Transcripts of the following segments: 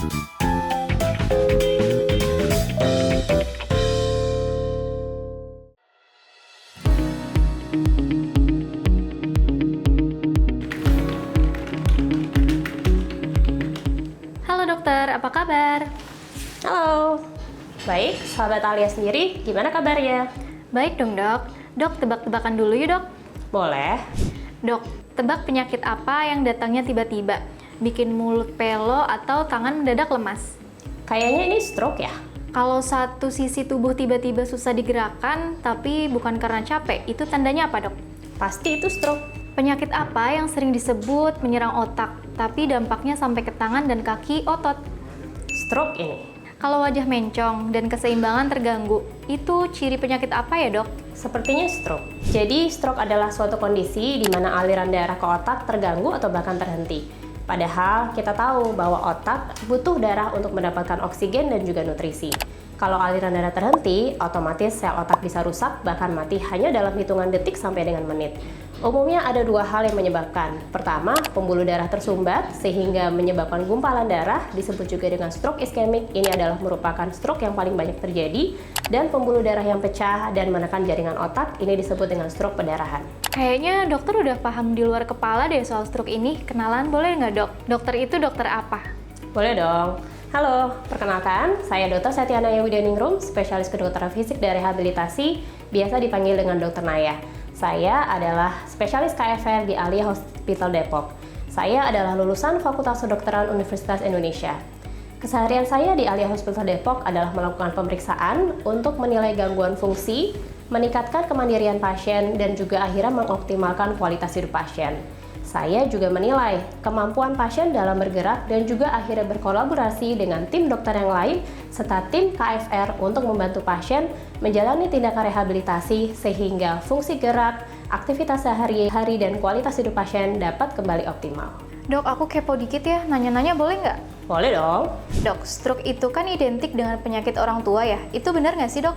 Halo dokter, apa kabar? Halo. Baik, sahabat Alia sendiri, gimana kabarnya? Baik dong dok. Dok, tebak-tebakan dulu yuk dok. Boleh. Dok, tebak penyakit apa yang datangnya tiba-tiba? Bikin mulut pelo atau tangan mendadak lemas? Kayaknya ini stroke ya? Kalau satu sisi tubuh tiba-tiba susah digerakkan, tapi bukan karena capek, itu tandanya apa dok? Pasti itu stroke. Penyakit apa yang sering disebut menyerang otak, tapi dampaknya sampai ke tangan dan kaki otot? Stroke ini. Kalau wajah mencong dan keseimbangan terganggu, itu ciri penyakit apa ya dok? Sepertinya stroke. Jadi, stroke adalah suatu kondisi di mana aliran darah ke otak terganggu atau bahkan terhenti. Padahal, kita tahu bahwa otak butuh darah untuk mendapatkan oksigen dan juga nutrisi. Kalau aliran darah terhenti, otomatis sel otak bisa rusak, bahkan mati hanya dalam hitungan detik sampai dengan menit. Umumnya ada dua hal yang menyebabkan. Pertama, pembuluh darah tersumbat sehingga menyebabkan gumpalan darah, disebut juga dengan stroke iskemik. Ini adalah merupakan stroke yang paling banyak terjadi. Dan pembuluh darah yang pecah dan menekan jaringan otak, ini disebut dengan stroke perdarahan. Kayaknya dokter udah paham di luar kepala deh soal stroke ini. Kenalan boleh nggak dok? Dokter itu dokter apa? Boleh dong. Halo, perkenalkan, saya Dr. Setiana Widianingrum, spesialis kedokteran fisik dan rehabilitasi, biasa dipanggil dengan Dr. Naya. Saya adalah spesialis KFR di Alia Hospital Depok. Saya adalah lulusan Fakultas Kedokteran Universitas Indonesia. Keseharian saya di Alia Hospital Depok adalah melakukan pemeriksaan untuk menilai gangguan fungsi, meningkatkan kemandirian pasien, dan juga akhirnya mengoptimalkan kualitas hidup pasien. Saya juga menilai kemampuan pasien dalam bergerak dan juga akhirnya berkolaborasi dengan tim dokter yang lain serta tim KFR untuk membantu pasien menjalani tindakan rehabilitasi sehingga fungsi gerak, aktivitas sehari-hari, dan kualitas hidup pasien dapat kembali optimal. Dok, aku kepo dikit ya, nanya-nanya boleh nggak? Boleh dong. Dok, stroke itu kan identik dengan penyakit orang tua ya? Itu benar nggak sih dok?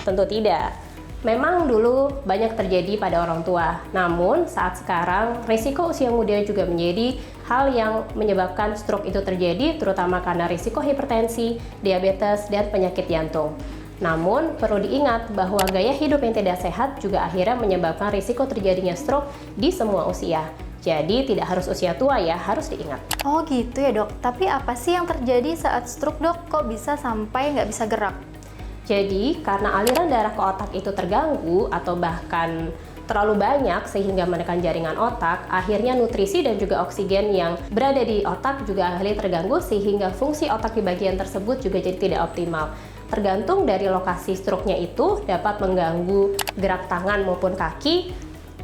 Tentu tidak. Memang dulu banyak terjadi pada orang tua, namun saat sekarang risiko usia muda juga menjadi hal yang menyebabkan stroke itu terjadi, terutama karena risiko hipertensi, diabetes, dan penyakit jantung. Namun perlu diingat bahwa gaya hidup yang tidak sehat juga akhirnya menyebabkan risiko terjadinya stroke di semua usia. Jadi tidak harus usia tua ya, harus diingat. Oh gitu ya dok, tapi apa sih yang terjadi saat stroke dok? Kok bisa sampai nggak bisa gerak? Jadi, karena aliran darah ke otak itu terganggu atau bahkan terlalu banyak sehingga menekan jaringan otak, akhirnya nutrisi dan juga oksigen yang berada di otak juga akhirnya terganggu sehingga fungsi otak di bagian tersebut juga jadi tidak optimal. Tergantung dari lokasi stroke-nya itu dapat mengganggu gerak tangan maupun kaki,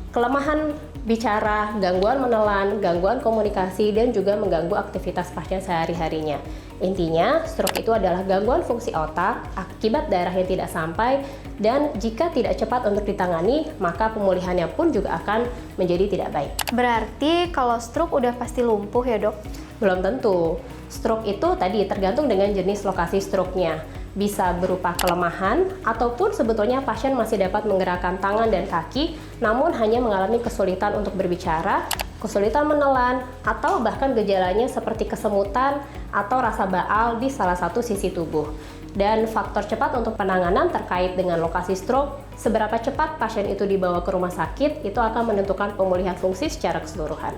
kelemahan bicara, gangguan menelan, gangguan komunikasi, dan juga mengganggu aktivitas pasien sehari-harinya. Intinya, stroke itu adalah gangguan fungsi otak akibat darah yang tidak sampai, dan jika tidak cepat untuk ditangani, maka pemulihannya pun juga akan menjadi tidak baik. Berarti kalau stroke udah pasti lumpuh ya dok? Belum tentu. Stroke itu tadi tergantung dengan jenis lokasi stroke-nya. Bisa berupa kelemahan, ataupun sebetulnya pasien masih dapat menggerakkan tangan dan kaki, namun hanya mengalami kesulitan untuk berbicara, kesulitan menelan, atau bahkan gejalanya seperti kesemutan atau rasa baal di salah satu sisi tubuh. Dan faktor cepat untuk penanganan terkait dengan lokasi stroke, seberapa cepat pasien itu dibawa ke rumah sakit, itu akan menentukan pemulihan fungsi secara keseluruhan.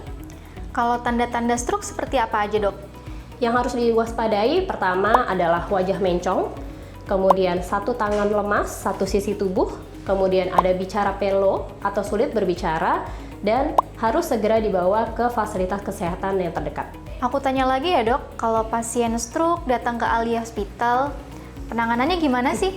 Kalau tanda-tanda stroke seperti apa aja dok? Yang harus diwaspadai pertama adalah wajah mencong, kemudian satu tangan lemas, satu sisi tubuh, kemudian ada bicara pelo atau sulit berbicara, dan harus segera dibawa ke fasilitas kesehatan yang terdekat. Aku tanya lagi ya dok, kalau pasien stroke datang ke Alia Hospital, penanganannya gimana sih?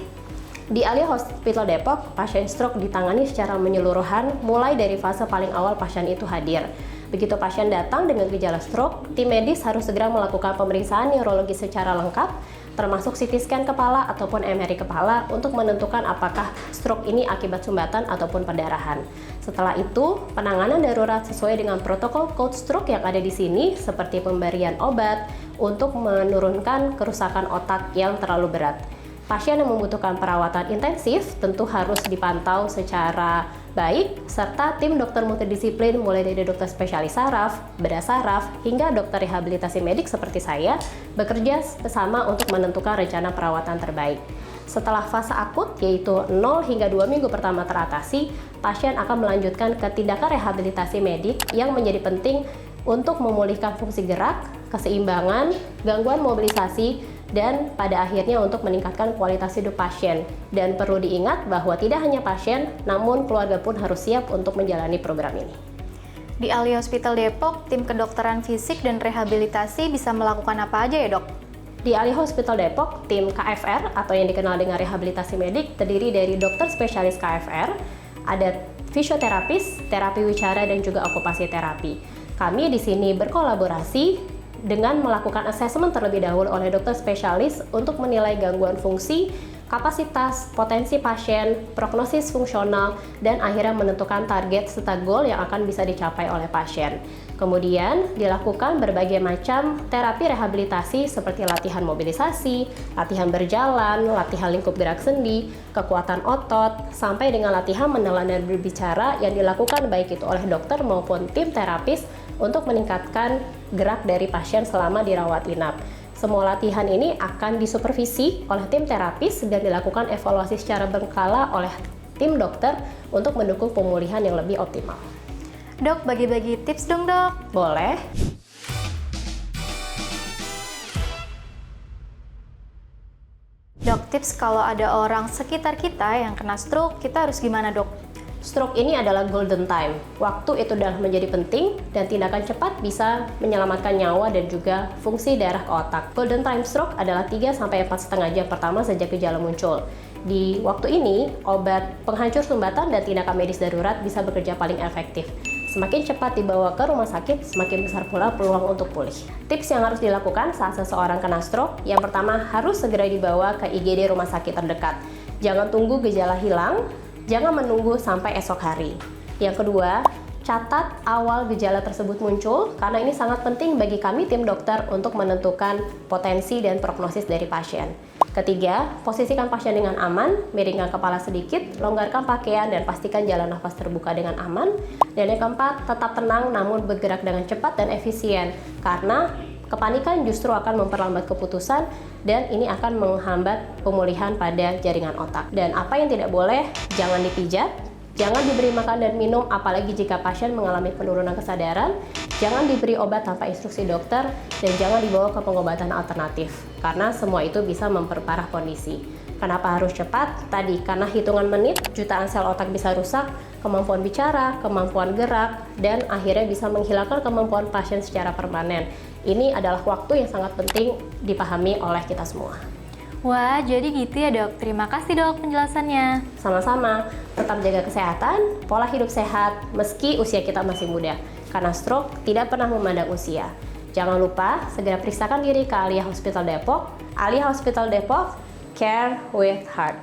Di Alia Hospital Depok, pasien stroke ditangani secara menyeluruhan mulai dari fase paling awal pasien itu hadir. Begitu pasien datang dengan gejala stroke, tim medis harus segera melakukan pemeriksaan neurologi secara lengkap, termasuk CT scan kepala ataupun MRI kepala untuk menentukan apakah stroke ini akibat sumbatan ataupun perdarahan. Setelah itu, penanganan darurat sesuai dengan protokol code stroke yang ada di sini, seperti pemberian obat untuk menurunkan kerusakan otak yang terlalu berat. Pasien yang membutuhkan perawatan intensif tentu harus dipantau secara baik serta tim dokter multidisiplin mulai dari dokter spesialis saraf, bedah saraf, hingga dokter rehabilitasi medik seperti saya bekerja bersama untuk menentukan rencana perawatan terbaik. Setelah fase akut yaitu 0 hingga 2 minggu pertama teratasi, pasien akan melanjutkan ke tindakan rehabilitasi medik yang menjadi penting untuk memulihkan fungsi gerak, keseimbangan, gangguan mobilisasi, dan pada akhirnya untuk meningkatkan kualitas hidup pasien. Dan perlu diingat bahwa tidak hanya pasien, namun keluarga pun harus siap untuk menjalani program ini. Di Ali Hospital Depok, tim kedokteran fisik dan rehabilitasi bisa melakukan apa aja ya dok? Di Ali Hospital Depok, tim KFR atau yang dikenal dengan rehabilitasi medik terdiri dari dokter spesialis KFR, ada fisioterapis, terapi wicara, dan juga okupasi terapi. Kami di sini berkolaborasi dengan melakukan asesmen terlebih dahulu oleh dokter spesialis untuk menilai gangguan fungsi, kapasitas, potensi pasien, prognosis fungsional, dan akhirnya menentukan target serta goal yang akan bisa dicapai oleh pasien. Kemudian dilakukan berbagai macam terapi rehabilitasi seperti latihan mobilisasi, latihan berjalan, latihan lingkup gerak sendi, kekuatan otot, sampai dengan latihan menelan dan berbicara yang dilakukan baik itu oleh dokter maupun tim terapis untuk meningkatkan gerak dari pasien selama dirawat inap. Semua latihan ini akan disupervisi oleh tim terapis dan dilakukan evaluasi secara berkala oleh tim dokter untuk mendukung pemulihan yang lebih optimal. Dok, bagi-bagi tips dong dok. Boleh. Dok, tips kalau ada orang sekitar kita yang kena stroke, kita harus gimana dok? Stroke ini adalah golden time. Waktu itu adalah menjadi penting dan tindakan cepat bisa menyelamatkan nyawa dan juga fungsi darah ke otak. Golden time stroke adalah 3-4,5 jam pertama sejak gejala muncul. Di waktu ini, obat penghancur sumbatan dan tindakan medis darurat bisa bekerja paling efektif. Semakin cepat dibawa ke rumah sakit, semakin besar pula peluang untuk pulih. Tips yang harus dilakukan saat seseorang kena stroke, yang pertama harus segera dibawa ke IGD rumah sakit terdekat. Jangan tunggu gejala hilang, jangan menunggu sampai esok hari. Yang kedua, catat awal gejala tersebut muncul karena ini sangat penting bagi kami tim dokter untuk menentukan potensi dan prognosis dari pasien. Ketiga, posisikan pasien dengan aman, miringkan kepala sedikit, longgarkan pakaian dan pastikan jalan nafas terbuka dengan aman. Dan yang keempat, tetap tenang namun bergerak dengan cepat dan efisien karena kepanikan justru akan memperlambat keputusan dan ini akan menghambat pemulihan pada jaringan otak. Dan apa yang tidak boleh, jangan dipijat, jangan diberi makan dan minum apalagi jika pasien mengalami penurunan kesadaran, jangan diberi obat tanpa instruksi dokter, dan jangan dibawa ke pengobatan alternatif karena semua itu bisa memperparah kondisi. Kenapa harus cepat? Tadi, karena hitungan menit, jutaan sel otak bisa rusak, kemampuan bicara, kemampuan gerak, dan akhirnya bisa menghilangkan kemampuan pasien secara permanen. Ini adalah waktu yang sangat penting dipahami oleh kita semua. Wah, jadi gitu ya dok. Terima kasih dok penjelasannya. Sama-sama, tetap jaga kesehatan, pola hidup sehat, meski usia kita masih muda. Karena stroke tidak pernah memandang usia. Jangan lupa, segera periksakan diri ke Alia Hospital Depok. Alia Hospital Depok, care with heart.